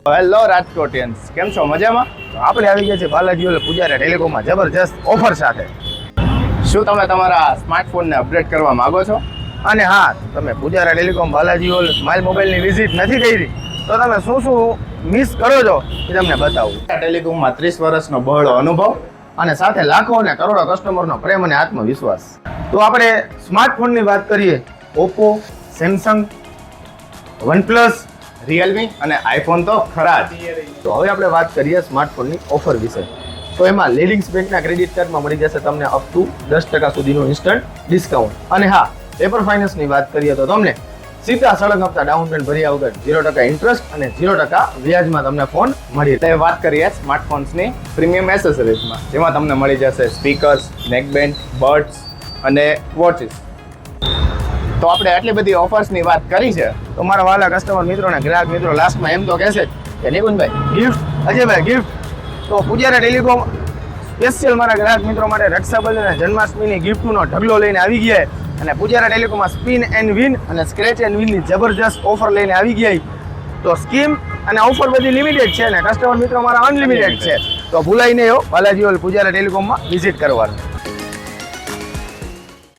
Hello Rajkotians, કેમ છો? મજામાં? આપણે આવી ગયા છે બાલાજી પૂજારા ટેલિકોમમાં જબરજસ્ત ઓફર સાથે. શું તમે તમારા સ્માર્ટફોનને અપડેટ કરવા માંગો છો? અને હા, તમે પૂજારા ટેલિકોમ બાલાજી સ્માઇલ મોબાઈલની વિઝિટ નથી કરી તો તમે શું શું મિસ કરો છો એ તમને બતાવું. ટેલિકોમમાં 30 વર્ષનો બહોળો અનુભવ અને સાથે લાખો અને કરોડો કસ્ટમરનો પ્રેમ અને આત્મવિશ્વાસ. તો આપણે સ્માર્ટફોનની વાત કરીએ, ઓપ્પો, સેમસંગ, વનપ્લસ, રિયલમી અને આઈફોન તો ખરા જ. તો હવે આપણે વાત કરીએ સ્માર્ટફોનની ઓફર વિશે. તો એમાં લીડિંગ્સ બેંકના ક્રેડિટ કાર્ડમાં મળી જશે તમને અપ ટુ 10% સુધીનું ઇન્સ્ટન્ટ ડિસ્કાઉન્ટ. અને હા, પેપર ફાઇનાન્સની વાત કરીએ તો તમને સીધા સળંગ હપ્તા ડાઉન પેમેન્ટ ભર્યા વગર 0% ઇન્ટરેસ્ટ અને 0% વ્યાજમાં તમને ફોન મળી રહે. એટલે વાત કરીએ સ્માર્ટફોન્સની પ્રીમિયમ એસેસરીઝમાં, જેમાં તમને મળી જશે સ્પીકર્સ, નેકબેન્ડ, બર્ડ્સ અને વોચિસ. તો આપણે આટલી બધી ઓફર્સની વાત કરી છે, તો મારા વાલા કસ્ટમર મિત્રો અને ગ્રાહક મિત્રો લાસ્ટમાં એમ તો કહેશે કે નિકુંજભાઈ ગિફ્ટ, અજયભાઈ ગિફ્ટ. તો પૂજારા ટેલિકોમ સ્પેશિયલ મારા ગ્રાહક મિત્રો માટે રક્ષાબંધન અને જન્માષ્ટમીની ગિફ્ટનો ઢગલો લઈને આવી ગયા અને પૂજારા ટેલિકોમમાં સ્પિન એન્ડ વિન અને સ્ક્રેચ એન્ડ વિનની જબરજસ્ત ઓફર લઈને આવી ગયા. તો સ્કીમ અને ઓફર બધી લિમિટેડ છે અને કસ્ટમર મિત્રો મારા અનલિમિટેડ છે. તો ભૂલાઈ નહીં બાલાજી પૂજારા ટેલિકોમમાં વિઝિટ કરવાનું.